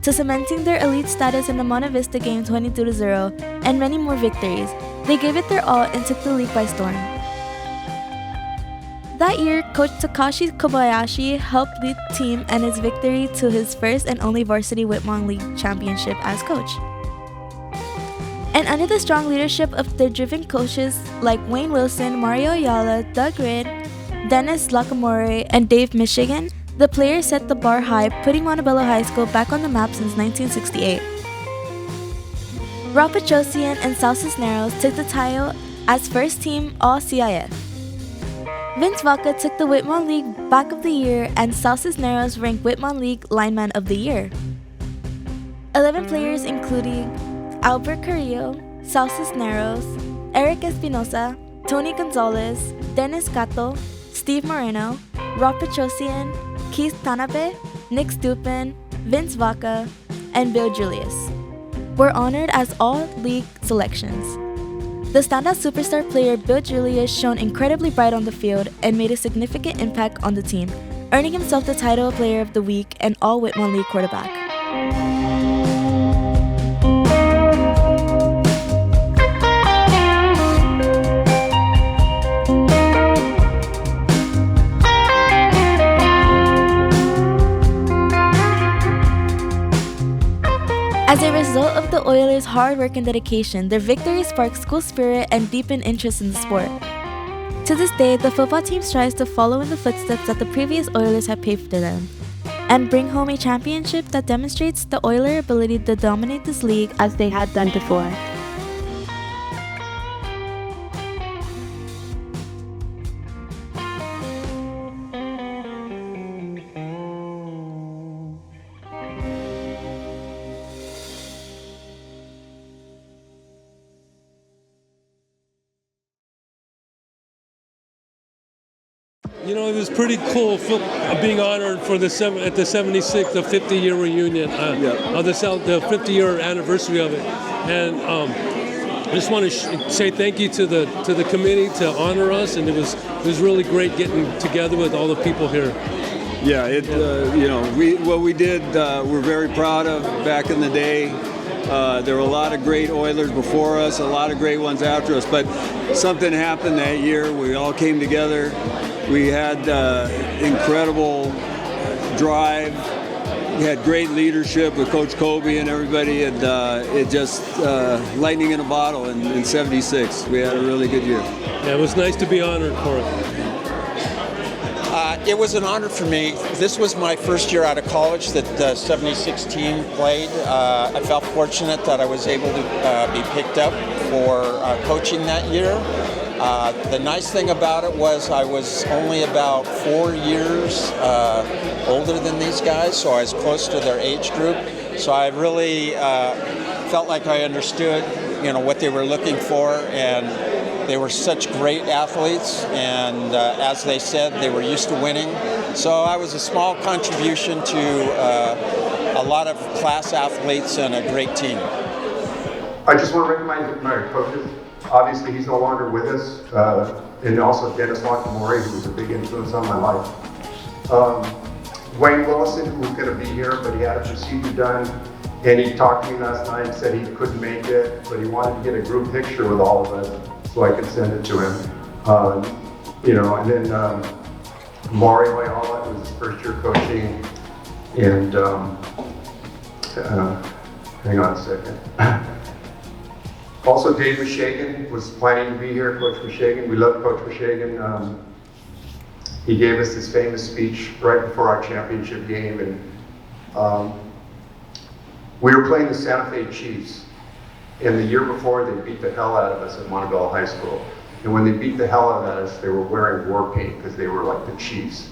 to cementing their elite status in the Monte Vista game 22-0 and many more victories, they gave it their all and took the league by storm. That year, Coach Takashi Kobayashi helped lead the team and its victory to his first and only varsity Whitmore League championship as coach. And under the strong leadership of their driven coaches like Wayne Wilson, Mario Ayala, Doug Ridd, Dennis Lacamore, and Dave Michigan, the players set the bar high, putting Montebello High School back on the map since 1968. Rob Petrosian and Sal Cisneros took the title as first team All-CIF. Vince Vaca took the Whitmore League Back of the Year, and Sal Cisneros ranked Whitmore League Lineman of the Year. 11 players including Albert Carrillo, Sal Cisneros, Eric Espinosa, Tony Gonzalez, Dennis Cato, Steve Moreno, Rob Petrosian, Keith Tanabe, Nick Stupin, Vince Vaca, and Bill Julius were honored as all-league selections. The standout superstar player Bill Julius shone incredibly bright on the field and made a significant impact on the team, earning himself the title of Player of the Week and All-Whitmore League quarterback. As a result of the Oilers' hard work and dedication, their victory sparked school spirit and deepened interest in the sport. To this day, the football team strives to follow in the footsteps that the previous Oilers have paved for them. and bring home a championship that demonstrates the Oilers' ability to dominate this league as they had done before. You know, it was pretty cool being honored for at the 76th, the 50-year reunion, of the 50-year anniversary of it. And I just want to say thank you to the committee to honor us, and it was really great getting together with all the people here. Yeah, you know, we did, we're very proud of back in the day. There were a lot of great Oilers before us, a lot of great ones after us, but something happened that year. We all came together. We had incredible drive. We had great leadership with Coach Kobe and everybody, and it just lightning in a bottle in '76. We had a really good year. Yeah, it was nice to be honored for it. It was an honor for me. This was my first year out of college that the 76 team played. I felt fortunate that I was able to be picked up for coaching that year. The nice thing about it was I was only about 4 years older than these guys, so I was close to their age group. So I really felt like I understood, you know, what they were looking for, and they were such great athletes, and as they said, they were used to winning. So I was a small contribution to a lot of class athletes and a great team. I just want to recognize my coaches. Obviously, he's no longer with us, and also Dennis Lockamore, who was a big influence on my life. Wayne Willison, who was going to be here, but he had a procedure done, and he talked to me last night and said he couldn't make it, but he wanted to get a group picture with all of us so I could send it to him. You know, and then Mario Ayala, who was his first year coaching, and hang on a second. Also, Dave Mishagan was planning to be here, Coach Mishagan. We love Coach Mishagan. He gave us this famous speech right before our championship game, and we were playing the Santa Fe Chiefs. And the year before, they beat the hell out of us at Montebello High School. And when they beat the hell out of us, they were wearing war paint because they were like the Chiefs.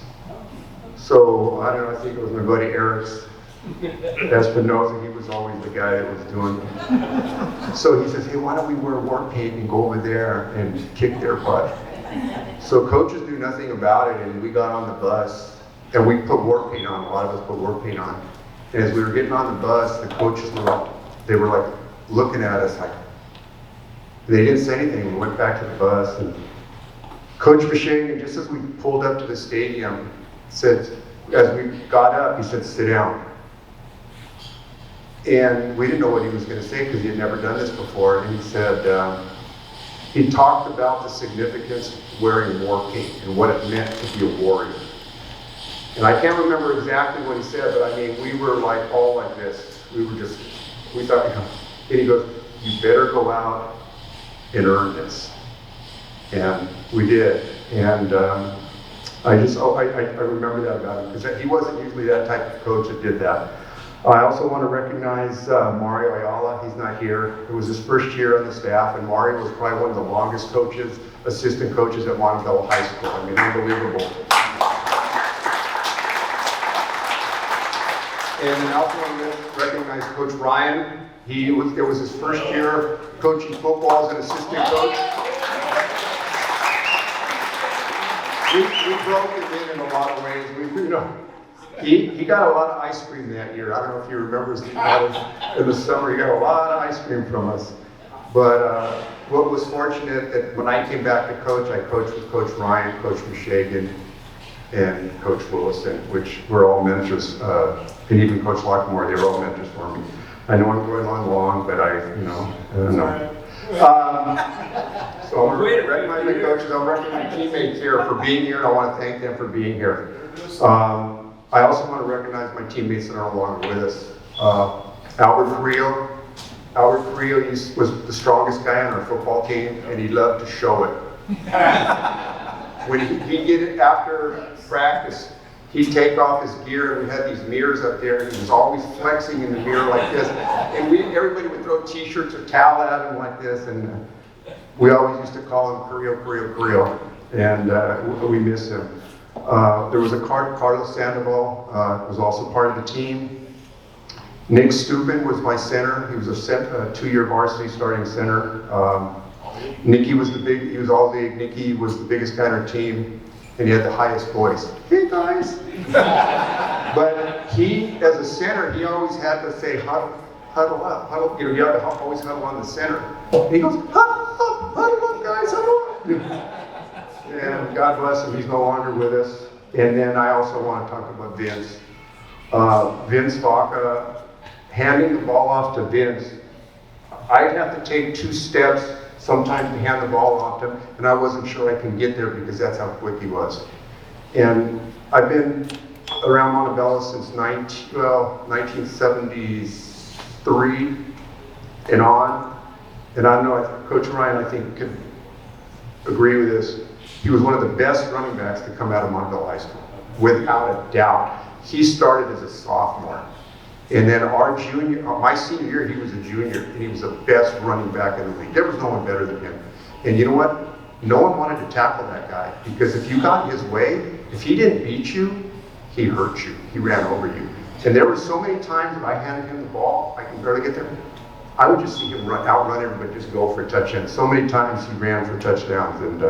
So, I don't know, I think it was my buddy Eric's Espinosa, he was always the guy that was doing it. So he says, hey, why don't we wear war paint and go over there and kick their butt? So coaches knew nothing about it, and we got on the bus, and we put war paint on. A lot of us put war paint on. And as we were getting on the bus, the coaches were like looking at us like, they didn't say anything. We went back to the bus, and Coach Mishagan, just as we pulled up to the stadium, said, as we got up, he said, sit down. And we didn't know what he was going to say because he had never done this before. And he said, he talked about the significance of wearing war paint and what it meant to be a warrior. And I can't remember exactly what he said, but I mean, we were like all like this. We thought, you know, and he goes, you better go out and earn this. And we did. And I remember that about him because he wasn't usually that type of coach that did that. I also want to recognize Mario Ayala. He's not here. It was his first year on the staff, and Mario was probably one of the longest coaches, assistant coaches at Montebello High School. I mean, unbelievable. And I also want to recognize Coach Ryan. It was his first year coaching football as an assistant coach. We broke him in a lot of ways. He got a lot of ice cream that year. I don't know if you remember, in the summer, he got a lot of ice cream from us. But what was fortunate that when I came back to coach, I coached with Coach Ryan, Coach Mishagan, and Coach Willison, which were all mentors, and even Coach Lockmore, they were all mentors for me. I know I'm going on long, but I don't know. So I'm going to recognize my coaches, I'll recognize my teammates here for being here, and I want to thank them for being here. I also want to recognize my teammates that are no longer with us. Albert Carrillo. Albert Carrillo was the strongest guy on our football team, and he loved to show it. When he'd get it after practice, he'd take off his gear, and we had these mirrors up there, and he was always flexing in the mirror like this. And everybody would throw t-shirts or towel at him like this, and we always used to call him Creo, and we miss him. There was a Carlos Sandoval, was also part of the team. Nick Steuben was my center. He was a 2-year varsity starting center. Nicky was he was all big. Nicky was the biggest guy on our team, and he had the highest voice. Hey guys! But he, as a center, he always had to say huddle up, huddle. You know, you had to always huddle on the center. And he goes, huddle up, guys, huddle up. And God bless him, he's no longer with us. And then I also want to talk about Vince. Vince Vaca, handing the ball off to Vince, I'd have to take 2 steps sometimes to hand the ball off to him, and I wasn't sure I could get there because that's how quick he was. And I've been around Montebello since 1973 and on, and I know Coach Ryan, I think, could agree with this. He was one of the best running backs to come out of Montebello High School, without a doubt. He started as a sophomore. And then my senior year, he was a junior, and he was the best running back in the league. There was no one better than him. And you know what? No one wanted to tackle that guy, because if you got his way, if he didn't beat you, he hurt you. He ran over you. And there were so many times that I handed him the ball, I can barely get there. I would just see him outrun everybody, just go for a touchdown. So many times he ran for touchdowns. And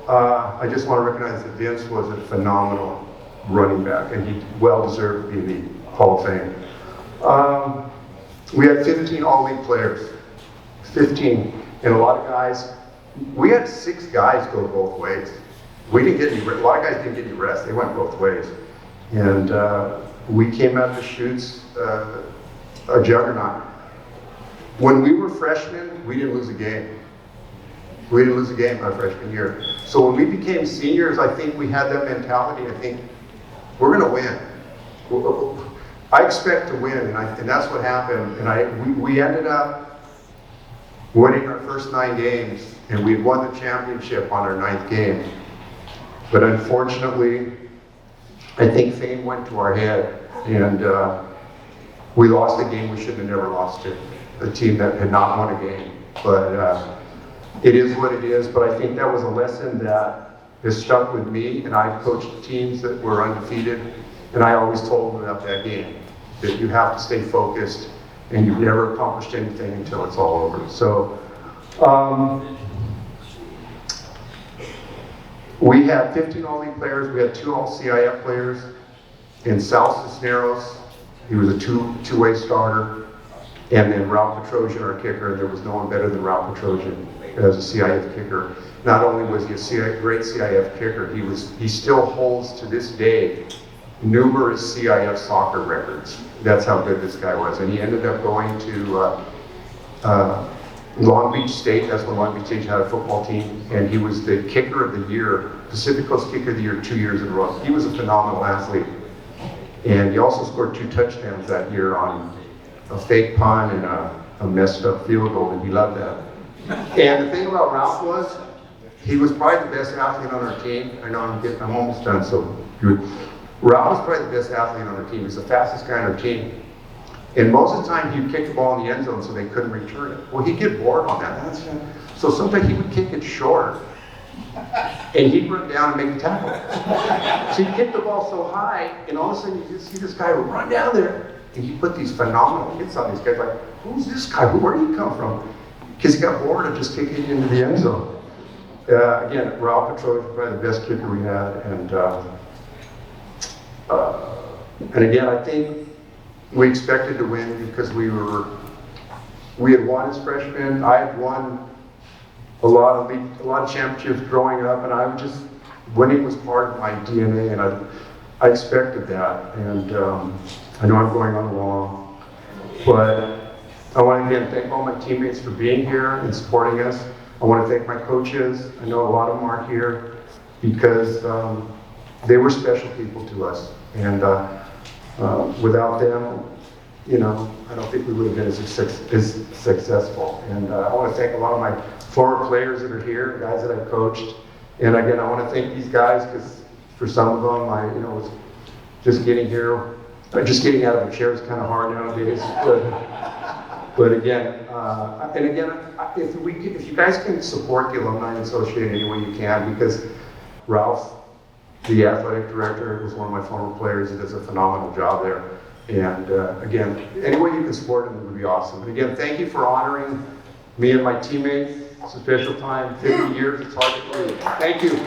I just want to recognize that Vince was a phenomenal running back, and he well deserved to be in the Hall of Fame. We had 15 all-league players, 15, and a lot of guys. We had 6 guys go both ways. We didn't get any. A lot of guys didn't get any rest. They went both ways, and we came out of the chutes a juggernaut. When we were freshmen, we didn't lose a game. We didn't lose a game our freshman year. So when we became seniors, I think we had that mentality. I think we're going to win. I expect to win, and that's what happened. And we ended up winning our first 9 games, and we won the championship on our 9th game. But unfortunately, I think fame went to our head, and we lost a game we should have never lost to, a team that had not won a game. But it is what it is. But I think that was a lesson that has stuck with me, and I've coached teams that were undefeated, and I always told them about that game, that you have to stay focused, and you've never accomplished anything until it's all over. So we had 15 all-league players. We had 2 all-CIF players. In Sal Cisneros, he was a two-way starter, and then Ralph Petrosian, our kicker. There was no one better than Ralph Petrosian as a CIF kicker. Not only was he a great CIF kicker, he still holds to this day numerous CIF soccer records. That's how good this guy was. And he ended up going to Long Beach State. That's when Long Beach State had a football team, and he was the kicker of the year, Pacific Coast Kicker of the Year 2 years in a row. He was a phenomenal athlete. And he also scored 2 touchdowns that year on a fake punt and a messed up field goal, and he loved that. And the thing about Ralph was, he was probably the best athlete on our team. I know I'm almost done, so good. Ralph was probably the best athlete on our team. He's the fastest guy on our team. And most of the time, he'd kick the ball in the end zone so they couldn't return it. Well, he'd get bored on that. So sometimes he would kick it short, and he'd run down and make the tackle. So he'd kick the ball so high, and all of a sudden you just see this guy run down there, and he put these phenomenal hits on these guys. Like, who's this guy? Where did he come from? Because he got bored of just kicking into the end zone. Again, Ralph Petrosian was probably the best kicker we had, and again, I think we expected to win because we had won as freshmen. I had won a lot of championships growing up, and winning was part of my DNA, and I expected that. And I know I'm going on long, but I want to again thank all my teammates for being here and supporting us. I want to thank my coaches. I know a lot of them aren't here because they were special people to us, and without them, I don't think we would have been as successful. And I want to thank a lot of my former players that are here, guys that I've coached. And again, I want to thank these guys because For some of them, was just getting here, just getting out of a chair is kind of hard nowadays. But again, if you guys can support the Alumni Association any way you can, because Ralph, the athletic director, was one of my former players. He does a phenomenal job there. And again, any way you can support him would be awesome. And again, thank you for honoring me and my teammates. It's a special time, 50 years, it's hard to believe. Thank you.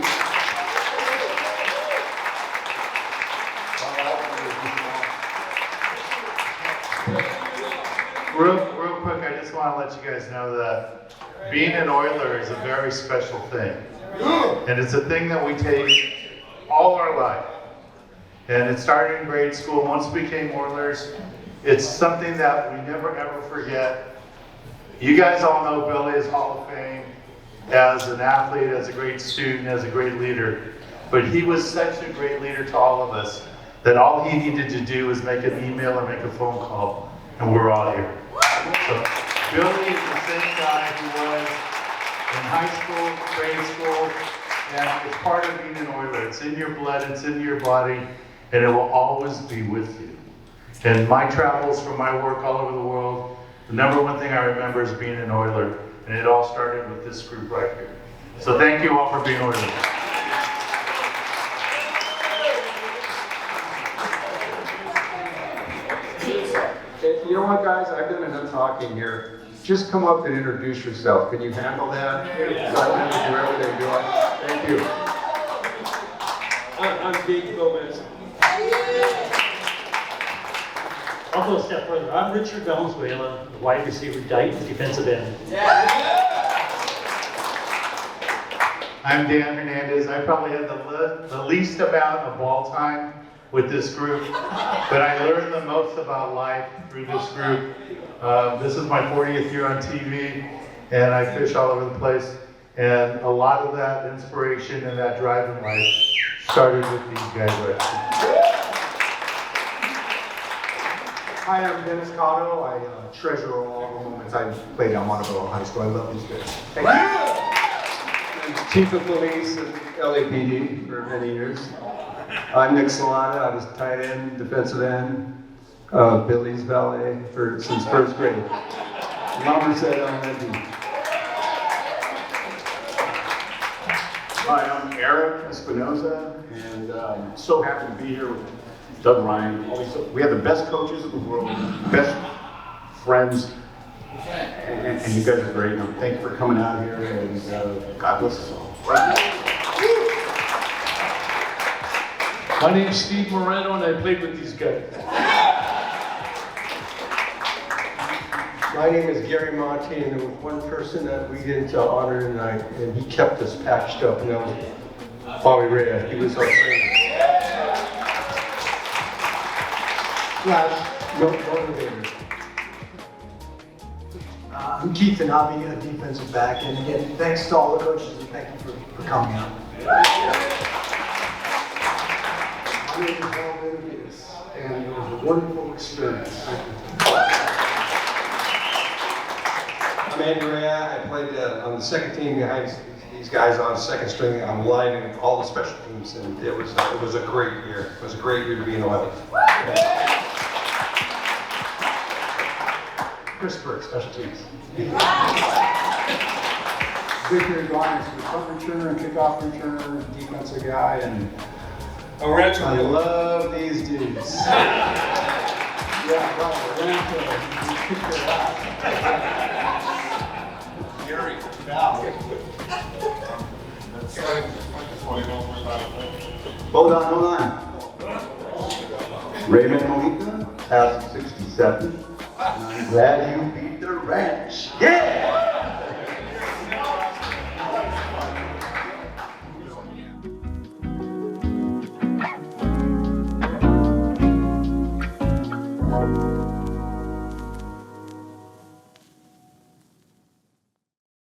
Real quick, I just want to let you guys know that being an Oiler is a very special thing. And it's a thing that we take all our life. And it started in grade school. Once we became Oilers, it's something that we never ever forget. You guys all know Billy is Hall of Fame as an athlete, as a great student, as a great leader. But he was such a great leader to all of us that all he needed to do was make an email or make a phone call, and we're all here. So Billy is the same guy who was in high school, grade school, and it's part of being an Oiler. It's in your blood, it's in your body, and it will always be with you. And my travels from my work all over the world, the number one thing I remember is being an Oiler, and it all started with this group right here. So thank you all for being Oilers. You know what, guys? I've done enough talking here. Just come up and introduce yourself. Can you handle that? So I have to do everything. Thank you. I'm Dave Gomez. I'll go a step further. I'm Richard Valenzuela, the wide receiver, defensive end. I'm Dan Hernandez. I probably had the least amount of ball time with this group, but I learned the most about life through this group. This is my 40th year on TV, and I fish all over the place. And a lot of that inspiration and that drive in life started with these guys right here. Hi, I'm Dennis Cotto. I treasure all the moments I played at Montebello High School. I love these guys. Thank you. Chief of Police at LAPD for many years. I'm Nick Salata. I was tight end, defensive end, Billy's valet since first grade. Somerset Elementary. Hi, I'm Eric Espinoza, and so happy to be here with Doug Ryan. We have the best coaches in the world, best friends, and you guys are great. Thank you for coming out here, and God bless us all. My name's Steve Moreno, and I played with these guys. My name is Gary Monty, and there was one person that we didn't honor tonight, and he kept us patched up, and that was Bobby Ray. He was our trainer. Motivator. I'm Keith Tanabe, a defensive back, and again, thanks to all the coaches, and thank you for coming out. My name is Paul Benavides, and it was a wonderful experience. I'm Andy Rea. I played on the second team behind these guys on second string. I'm lining all the special teams, and it was a great year. It was a great year to be an Oiler. Chris Burke, special teams. Victor Garnes, the punt returner and kickoff returner, defensive guy, and I love these dudes. yeah, right, Aranto, he kicked their ass. Gary. Hold on. Raymond Molina, past 67. And I'm glad you beat the ranch. Yeah!